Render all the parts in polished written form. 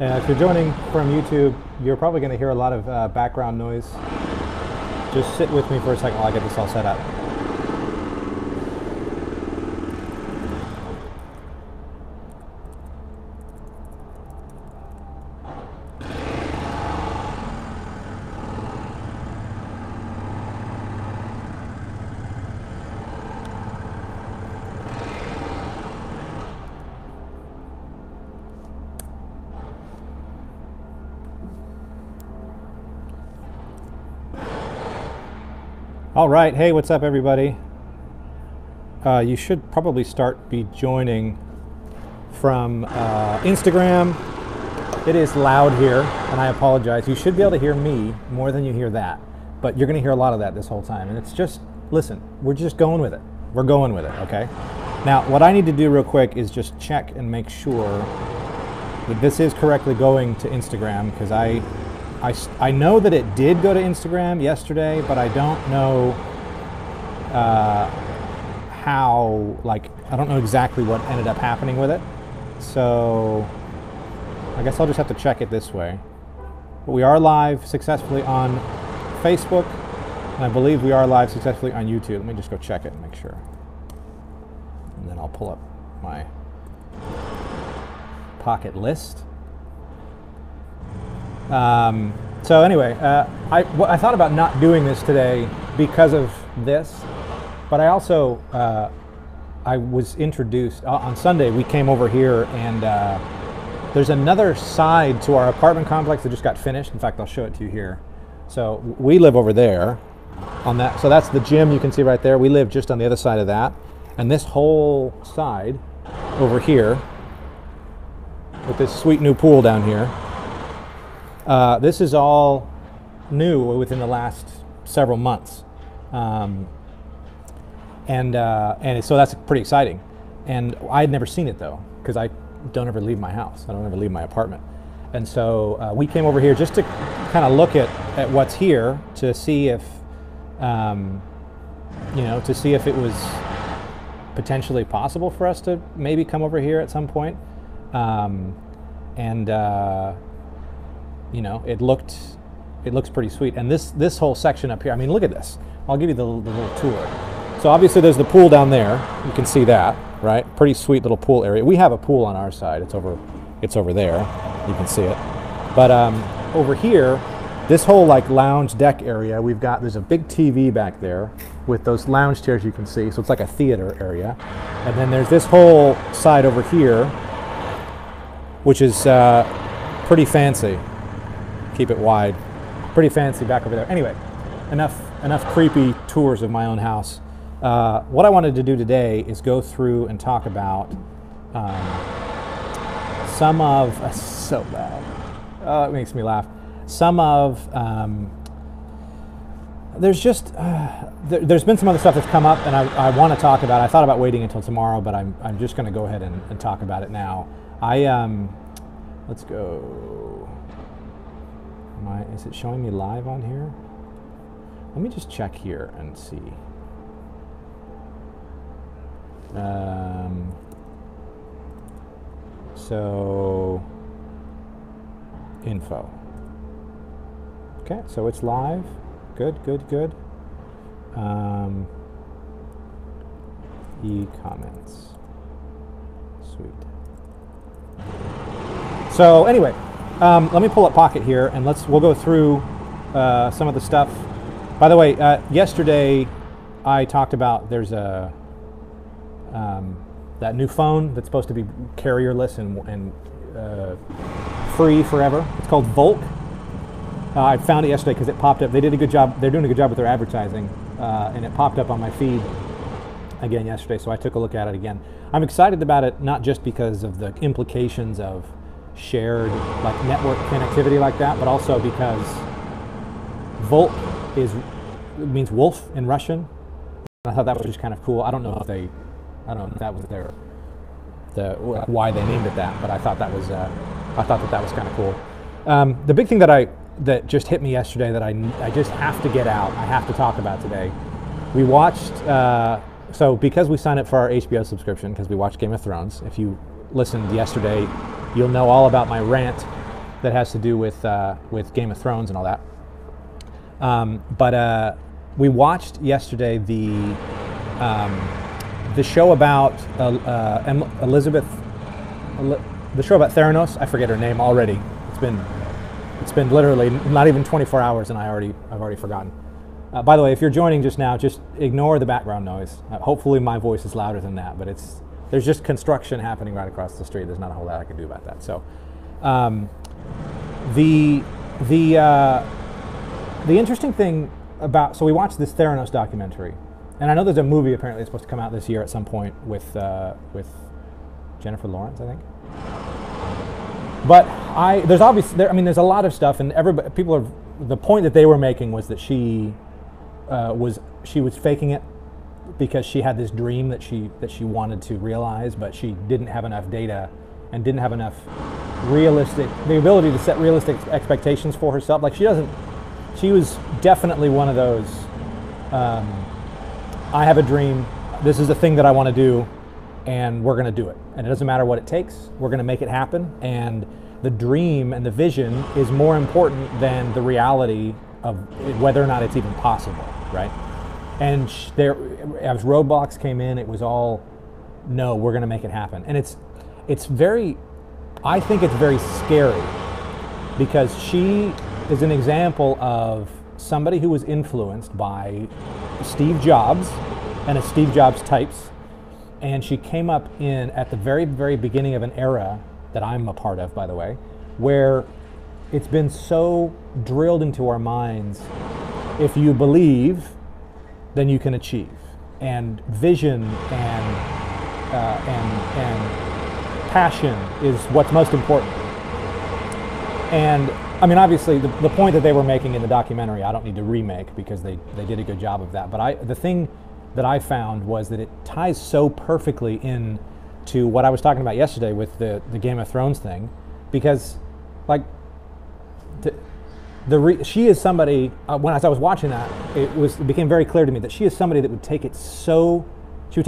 If you're joining from YouTube, you're probably going to hear a lot of background noise. Just sit with me for a second while I get this all set up. All right, hey, what's up, everybody? You should probably be joining from Instagram. It is loud here, and I apologize. You should be able to hear me more than you hear that, but you're going to hear a lot of that this whole time. And it's just, listen, we're just going with it. We're going with it, okay? Now, what I need to do real quick is just check and make sure that this is correctly going to Instagram, because I know that it did go to Instagram yesterday, but I don't know how, I don't know exactly what ended up happening with it. So I guess I'll just have to check it this way. But we are live successfully on Facebook, and I believe we are live successfully on YouTube. Let me just go check it and make sure. And then I'll pull up my Pocket list. So anyway, I thought about not doing this today because of this, but I also, I was introduced, on Sunday we came over here, and there's another side to our apartment complex that just got finished. In fact, I'll show it to you here. So we live over there on that, so that's the gym you can see right there. We live just on the other side of that, and this whole side over here with this sweet new pool down here. This is all new within the last several months, and so that's pretty exciting. And I had never seen it though, because I don't ever leave my house. I don't ever leave my apartment, and so we came over here just to kind of look at what's here to see if, to see if it was potentially possible for us to maybe come over here at some point, it looks pretty sweet. And this whole section up here, I mean, look at this. I'll give you the little tour. So obviously there's the pool down there. You can see that, right? Pretty sweet little pool area. We have a pool on our side. It's over there. You can see it. But over here, this whole lounge deck area, there's a big TV back there with those lounge chairs you can see. So it's like a theater area. And then there's this whole side over here, which is pretty fancy. Keep it wide. Pretty fancy back over there. Anyway, enough creepy tours of my own house. What I wanted to do today is go through and talk about some of so bad. It makes me laugh. Some of there's been some other stuff that's come up, and I want to talk about. I thought about waiting until tomorrow, but I'm just going to go ahead and talk about it now. Let's go. Is it showing me live on here? Let me just check here and see. So, info. Okay, so it's live. Good. E-comments. Sweet. So anyway, let me pull up Pocket here, and we'll go through some of the stuff. By the way, yesterday I talked about there's that new phone that's supposed to be carrierless and free forever. It's called Volk. I found it yesterday because it popped up. They did a good job. They're doing a good job with their advertising, and it popped up on my feed again yesterday. So I took a look at it again. I'm excited about it, not just because of the implications of shared network connectivity like that, but also because Volk means wolf in Russian. I thought that was just kind of cool. I don't know if that was why they named it that, but I thought that was kind of cool. The big thing that just hit me yesterday that I just have to get out, I have to talk about today. We watched, so because we signed up for our HBO subscription, because we watched Game of Thrones, if you listened yesterday, you'll know all about my rant that has to do with Game of Thrones and all that. But we watched yesterday the show about Elizabeth, the show about Theranos. I forget her name already. It's been literally not even 24 hours, and I've already forgotten. By the way, if you're joining just now, just ignore the background noise. Hopefully my voice is louder than that, but there's just construction happening right across the street. There's not a whole lot I can do about that. So, the interesting thing about, so we watched this Theranos documentary, and I know there's a movie apparently that's supposed to come out this year at some point with Jennifer Lawrence, I think. But there's a lot of stuff, and the point that they were making was that she was faking it because she had this dream that she wanted to realize, but she didn't have enough data and didn't have enough the ability to set realistic expectations for herself. Like she was definitely one of those, I have a dream, this is the thing that I want to do, and we're going to do it. And it doesn't matter what it takes, we're going to make it happen. And the dream and the vision is more important than the reality of whether or not it's even possible, right? And as roadblocks came in, it was all, no, we're going to make it happen. And I think it's very scary, because she is an example of somebody who was influenced by Steve Jobs and a Steve Jobs types. And she came up at the very, very beginning of an era that I'm a part of, by the way, where it's been so drilled into our minds, if you believe, then you can achieve. And vision and passion is what's most important. And I mean, obviously, the point that they were making in the documentary, I don't need to remake because they did a good job of that. But the thing that I found was that it ties so perfectly into what I was talking about yesterday with the Game of Thrones thing, because like she is somebody, as I was watching that, it became very clear to me that she is somebody that would take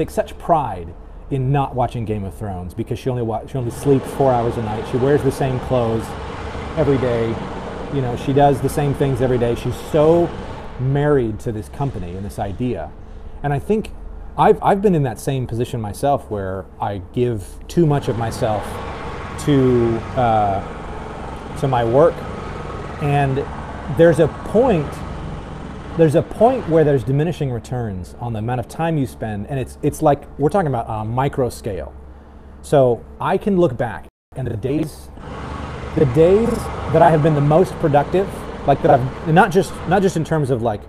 such pride in not watching Game of Thrones, because she only sleeps 4 hours a night. She wears the same clothes every day. You know, she does the same things every day. She's so married to this company and this idea. And I think I've been in that same position myself, where I give too much of myself to my work, and there's a point where there's diminishing returns on the amount of time you spend, and it's like we're talking about on a micro scale. So I can look back, and the days that I have been the most productive, like that I've not just in terms of like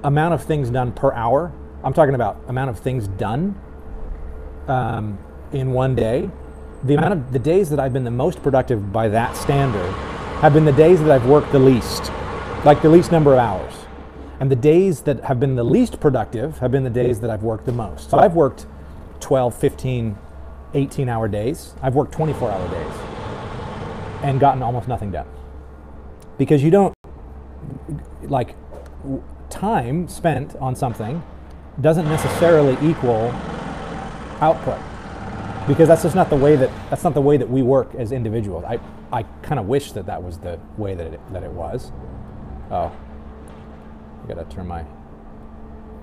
amount of things done per hour. I'm talking about amount of things done in one day. The days that I've been the most productive by that standard have been the days that I've worked the least, like the least number of hours. And the days that have been the least productive have been the days that I've worked the most. So I've worked 12, 15, 18-hour days. I've worked 24-hour days and gotten almost nothing done. Because you don't, like, time spent on something doesn't necessarily equal output, because that's just not the way that we work as individuals. I kind of wish that was the way that it was. Oh, I gotta turn I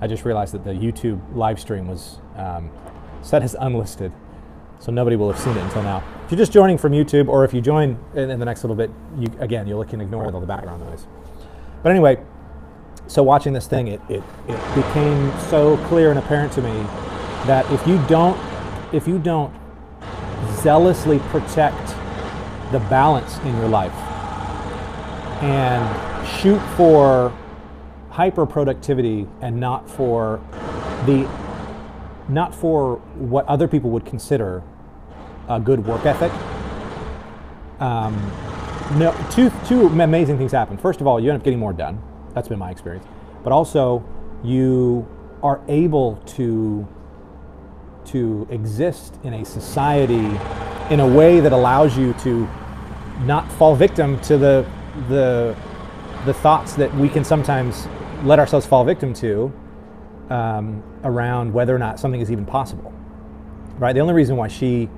just realized that the YouTube live stream was set as unlisted, so nobody will have seen it until now. If you're just joining from YouTube, or if you join in the next little bit, you can ignore all the background noise. But anyway, so watching this thing, it became so clear and apparent to me that if you don't zealously protect the balance in your life and shoot for hyper productivity and not for what other people would consider a good work ethic, two amazing things happen. First of all, you end up getting more done. That's been my experience. But also, you are able to exist in a society in a way that allows you to not fall victim to the thoughts that we can sometimes let ourselves fall victim to around whether or not something is even possible. Right? The only reason why she,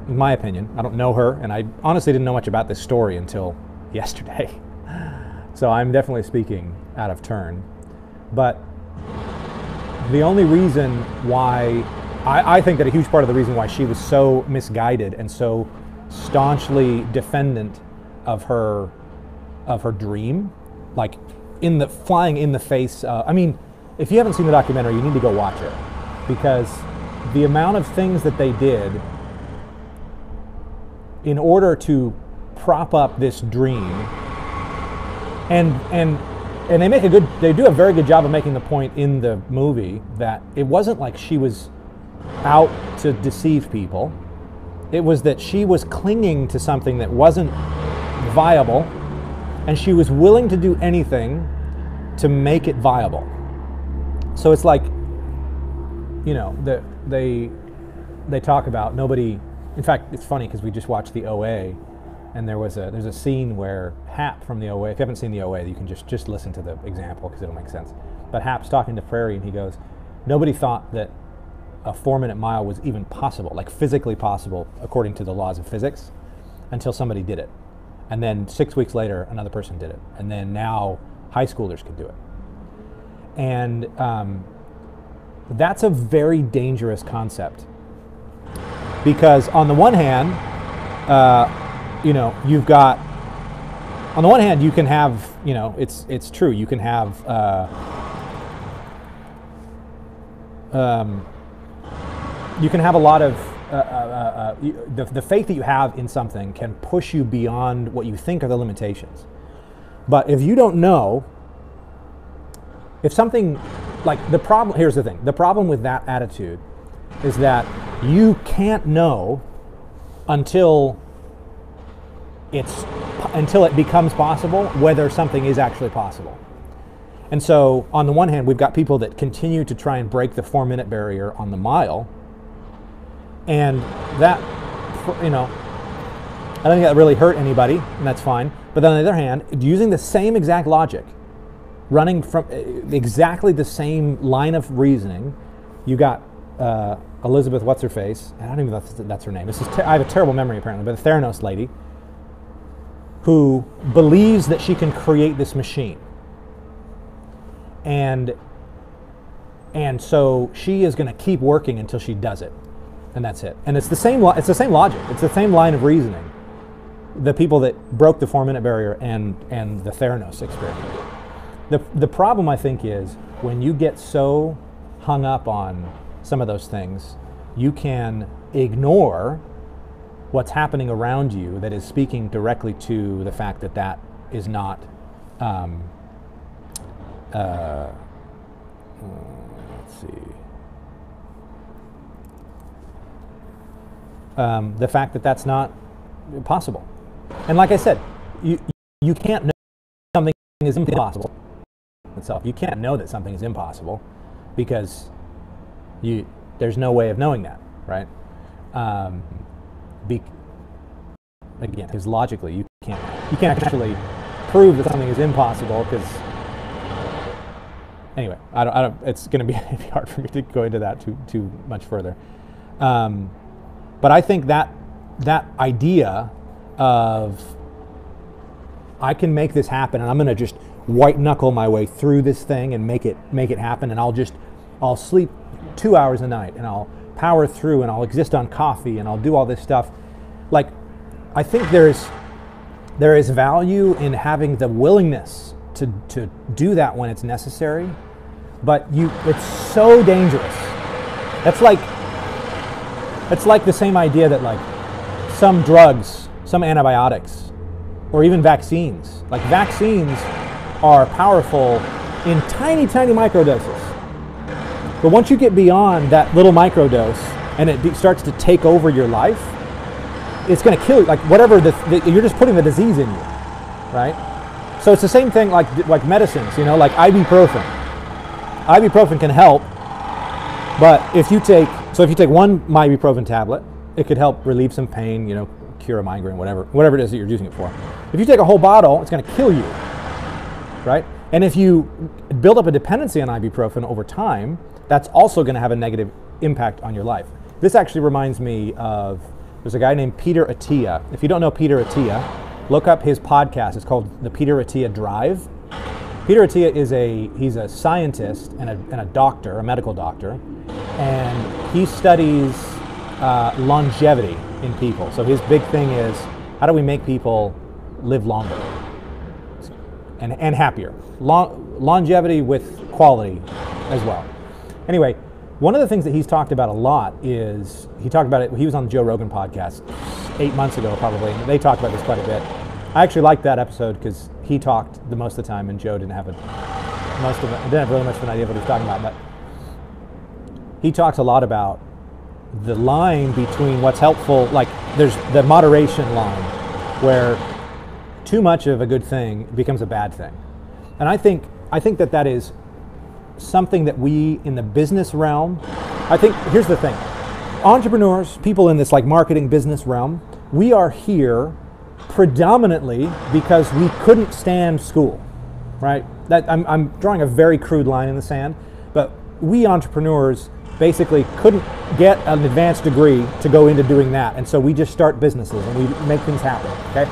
in my opinion, I don't know her, and I honestly didn't know much about this story until yesterday. So I'm definitely speaking out of turn. But the only reason why, I think that a huge part of the reason why she was so misguided and so staunchly defendant of her dream, like flying in the face. I mean, if you haven't seen the documentary, you need to go watch it, because the amount of things that they did in order to prop up this dream, and they do a very good job of making the point in the movie that it wasn't like she was out to deceive people. It was that she was clinging to something that wasn't viable, and she was willing to do anything to make it viable. So it's like, you know, they talk about nobody. In fact, it's funny because we just watched the OA, and there's a scene where Hap from the OA. If you haven't seen the OA, you can just listen to the example because it'll make sense. But Hap's talking to Prairie, and he goes, "Nobody thought that a 4-minute mile was even possible, like physically possible according to the laws of physics, until somebody did it. And then 6 weeks later, another person did it. And then now high schoolers could do it." And that's a very dangerous concept, because on the one hand, you know, you've got, on the one hand, you can have, you know, it's true, you can have a lot of the faith that you have in something can push you beyond what you think are the limitations. But if you don't know, if something, like the problem, here's the thing, the problem with that attitude is that you can't know until it becomes possible whether something is actually possible. And so on the one hand, we've got people that continue to try and break the 4-minute barrier on the mile, and that, you know, I don't think that really hurt anybody, and that's fine. But then on the other hand, using the same exact logic, running from exactly the same line of reasoning, you got Elizabeth, what's her face? I don't even know if that's her name. I have a terrible memory apparently, but the Theranos lady, who believes that she can create this machine, and so she is going to keep working until she does it, and that's it. And it's the same logic. It's the same line of reasoning. The people that broke the 4-minute barrier and the Theranos experiment. The problem, I think, is when you get so hung up on some of those things, you can ignore what's happening around you that is speaking directly to the fact that that is not, let's see, the fact that that's not possible. And like I said, you can't know something is impossible itself. You can't know that something is impossible because there's no way of knowing that, right? Again, because logically you can't actually prove that something is impossible, because anyway, I don't. It's going to be hard for me to go into that too much further. But I think that idea of I can make this happen, and I'm going to just white knuckle my way through this thing and make it happen, and I'll sleep 2 hours a night, and I'll power through, and I'll exist on coffee, and I'll do all this stuff. Like, I think there is value in having the willingness to do that when it's necessary, but it's so dangerous. It's like the same idea that like some drugs, some antibiotics, or even vaccines. Like vaccines are powerful in tiny, tiny microdoses. But once you get beyond that little microdose and it starts to take over your life, it's going to kill you. Like whatever, you're just putting the disease in you, right? So it's the same thing like medicines, you know, like ibuprofen. Ibuprofen can help, but if you take one ibuprofen tablet, it could help relieve some pain, you know, cure a migraine, whatever it is that you're using it for. If you take a whole bottle, it's going to kill you, right? And if you build up a dependency on ibuprofen over time, that's also going to have a negative impact on your life. This actually reminds me of, there's a guy named Peter Attia. If you don't know Peter Attia, look up his podcast. It's called the Peter Attia Drive. Peter Attia he's a scientist and a doctor, a medical doctor, and he studies longevity in people. So his big thing is, how do we make people live longer and happier? Longevity with quality as well. Anyway, one of the things that he's talked about a lot is, he talked about it, he was on the Joe Rogan podcast 8 months ago probably, and they talked about this quite a bit. I actually liked that episode because he talked the most of the time and Joe didn't have didn't have really much of an idea of what he was talking about, but he talks a lot about the line between what's helpful, like there's the moderation line where too much of a good thing becomes a bad thing. And I think that is something that we in the business realm, I think, here's the thing. Entrepreneurs, people in this like marketing business realm, we are here predominantly because we couldn't stand school, right? I'm drawing a very crude line in the sand, but we entrepreneurs basically couldn't get an advanced degree to go into doing that, and so we just start businesses and we make things happen, okay?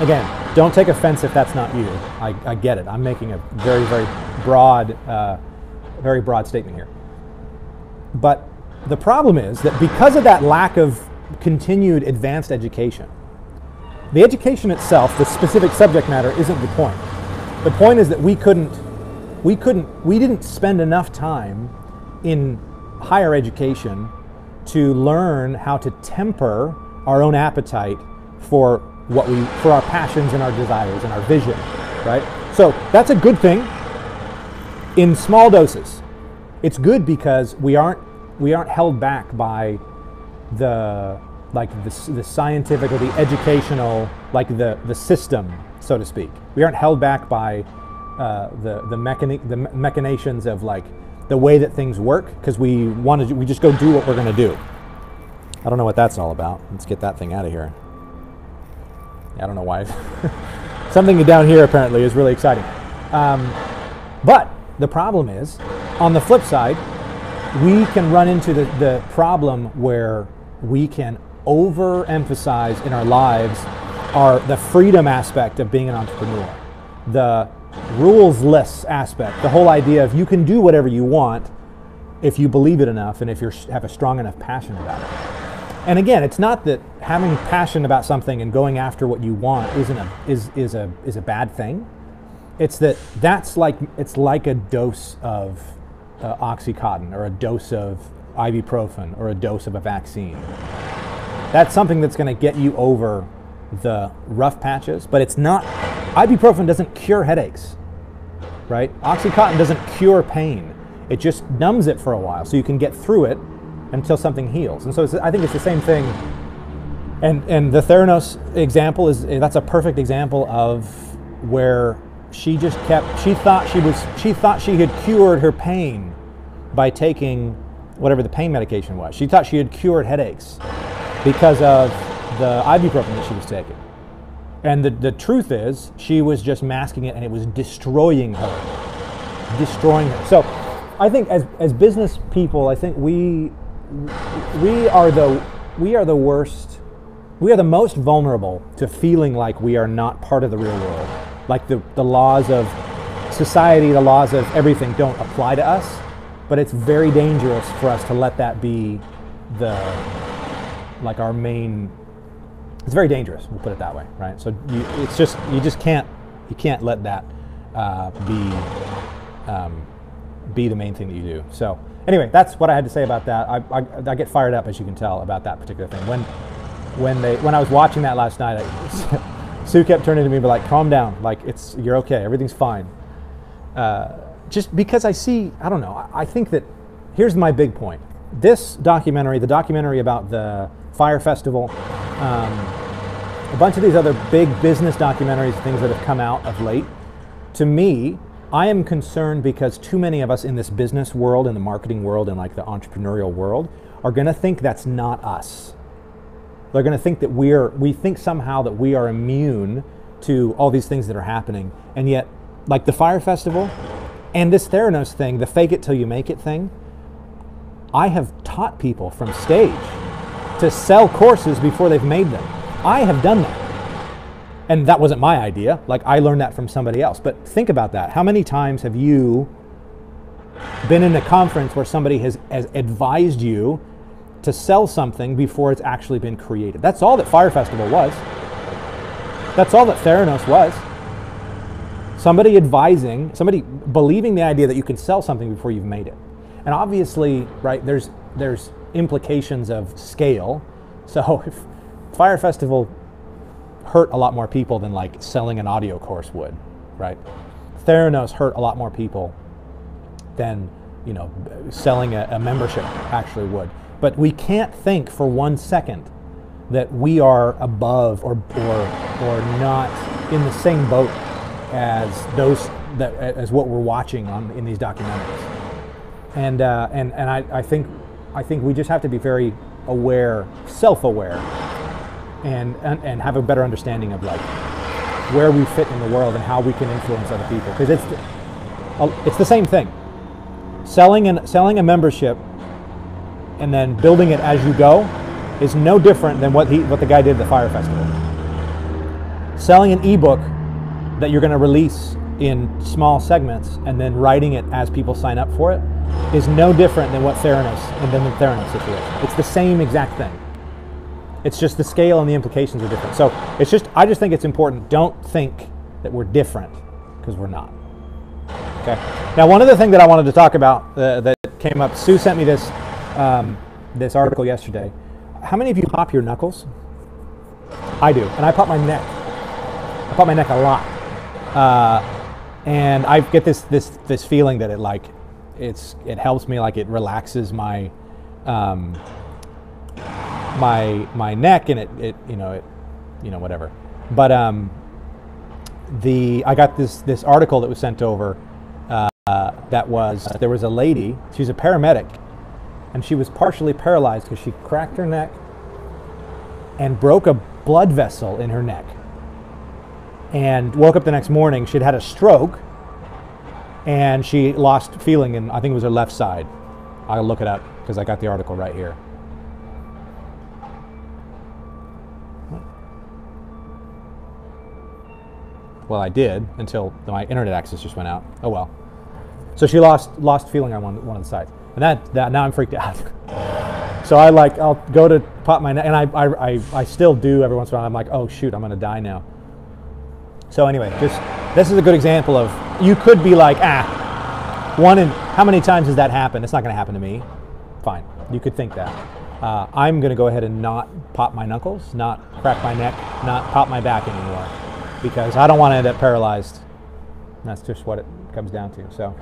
Again, don't take offense if that's not you. I get it. I'm making a very, very broad statement here. But the problem is that because of that lack of continued advanced education, the education itself, the specific subject matter, isn't the point. The point is that we didn't spend enough time in higher education to learn how to temper our own appetite for our passions and our desires and our vision, right? So that's a good thing in small doses. It's good because we aren't held back by the scientific or the educational, like the system, so to speak. We aren't held back by the machinations of like the way that things work, because we just go do what we're going to do. I don't know what that's all about. Let's get that thing out of here. I don't know why. Something down here apparently is really exciting. But the problem is, on the flip side, we can run into the problem where we can overemphasize in our lives the freedom aspect of being an entrepreneur, the rules-less aspect, the whole idea of you can do whatever you want if you believe it enough and if you have a strong enough passion about it. And again, it's not that having passion about something and going after what you want is a bad thing. It's that it's like a dose of Oxycontin or a dose of ibuprofen or a dose of a vaccine. That's something that's going to get you over the rough patches, but it's not. Ibuprofen doesn't cure headaches, right? Oxycontin doesn't cure pain. It just numbs it for a while so you can get through it until something heals. And so I think it's the same thing. And the Theranos example that's a perfect example of where she thought she had cured her pain by taking whatever the pain medication was. She thought she had cured headaches because of the ibuprofen that she was taking. And the truth is, she was just masking it, and it was destroying her. So I think as business people, I think we are the worst. We are the most vulnerable to feeling like we are not part of the real world. Like the laws of society, the laws of everything don't apply to us. But it's very dangerous for us to let that be our main. It's very dangerous. We'll put it that way, right? So you can't let that be the main thing that you do. So anyway, that's what I had to say about that. I get fired up, as you can tell, about that particular thing. When I was watching that last night, Sue kept turning to me and be like, "Calm down. Like you're okay. Everything's fine." Just because I don't know. I think that here's my big point. This documentary, the documentary about the Fire Festival, a bunch of these other big business documentaries, things that have come out of late, to me, I am concerned because too many of us in this business world, in the marketing world, and like the entrepreneurial world, are going to think that's not us. They're going to think that we think somehow that we are immune to all these things that are happening, and yet, like the Fire Festival and this Theranos thing, the fake it till you make it thing, I have taught people from stage to sell courses before they've made them. I have done that. And that wasn't my idea. Like, I learned that from somebody else. But think about that. How many times have you been in a conference where somebody has advised you to sell something before it's actually been created? That's all that Fire Festival was. That's all that Theranos was. Somebody advising, somebody believing the idea that you can sell something before you've made it. And obviously, right, there's implications of scale. So if Fire Festival hurt a lot more people than like selling an audio course would, right? Theranos hurt a lot more people than, you know, selling a membership actually would. But we can't think for 1 second that we are above or not in the same boat as those as what we're watching in these documentaries. And I think we just have to be very aware, self-aware, and have a better understanding of like where we fit in the world and how we can influence other people. Because it's the same thing. Selling a membership and then building it as you go is no different than what the guy did at the Fire Festival. Selling an ebook that you're going to release in small segments and then writing it as people sign up for it is no different than what the Theranos situation. It's the same exact thing. It's just the scale and the implications are different. So I just think it's important. Don't think that we're different, because we're not. Okay. Now, one other thing that I wanted to talk about that came up. Sue sent me this article yesterday. How many of you pop your knuckles? I do, and I pop my neck. I pop my neck a lot, and I get this feeling that it helps me, like it relaxes my my neck, and it whatever. But I got this article that was sent over. There was a lady. She's a paramedic, and she was partially paralyzed because she cracked her neck and broke a blood vessel in her neck, and woke up the next morning. She'd had a stroke, and she lost feeling in, I think it was her left side. I'll look it up because I got the article right here. Well, I did until my internet access just went out. Oh well. So she lost feeling on one of the sides, and that now I'm freaked out. So I'll go to pop my neck, and I still do every once in a while. I'm like, oh shoot, I'm gonna die now. So anyway, this is a good example of, you could be like, how many times has that happened? It's not gonna happen to me. Fine, you could think that. I'm gonna go ahead and not pop my knuckles, not crack my neck, not pop my back anymore, because I don't want to end up paralyzed. That's just what it comes down to. So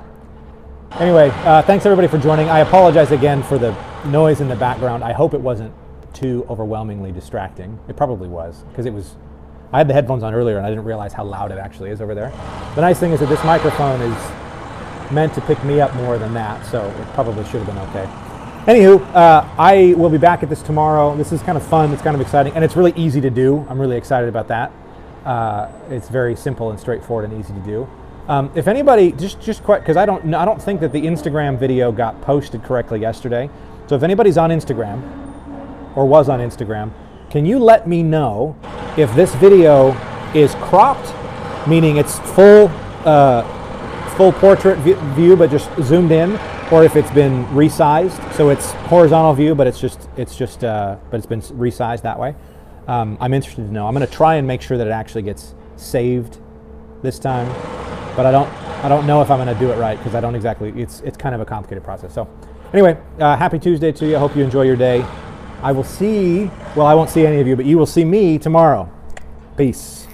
anyway, thanks everybody for joining. I apologize again for the noise in the background. I hope it wasn't too overwhelmingly distracting. It probably was, because I had the headphones on earlier and I didn't realize how loud it actually is over there. The nice thing is that this microphone is meant to pick me up more than that, so it probably should have been okay. Anywho, I will be back at this tomorrow. This is kind of fun, it's kind of exciting, and it's really easy to do. I'm really excited about that. It's very simple and straightforward and easy to do. If anybody, just quick, because I don't think that the Instagram video got posted correctly yesterday. So if anybody's on Instagram or was on Instagram, can you let me know if this video is cropped, meaning it's full portrait view but just zoomed in, or if it's been resized, so it's horizontal view but it's been resized that way. I'm interested to know. I'm going to try and make sure that it actually gets saved this time, but I don't know if I'm going to do it right, because I don't exactly. It's kind of a complicated process. So anyway, happy Tuesday to you. I hope you enjoy your day. I will see. Well, I won't see any of you, but you will see me tomorrow. Peace.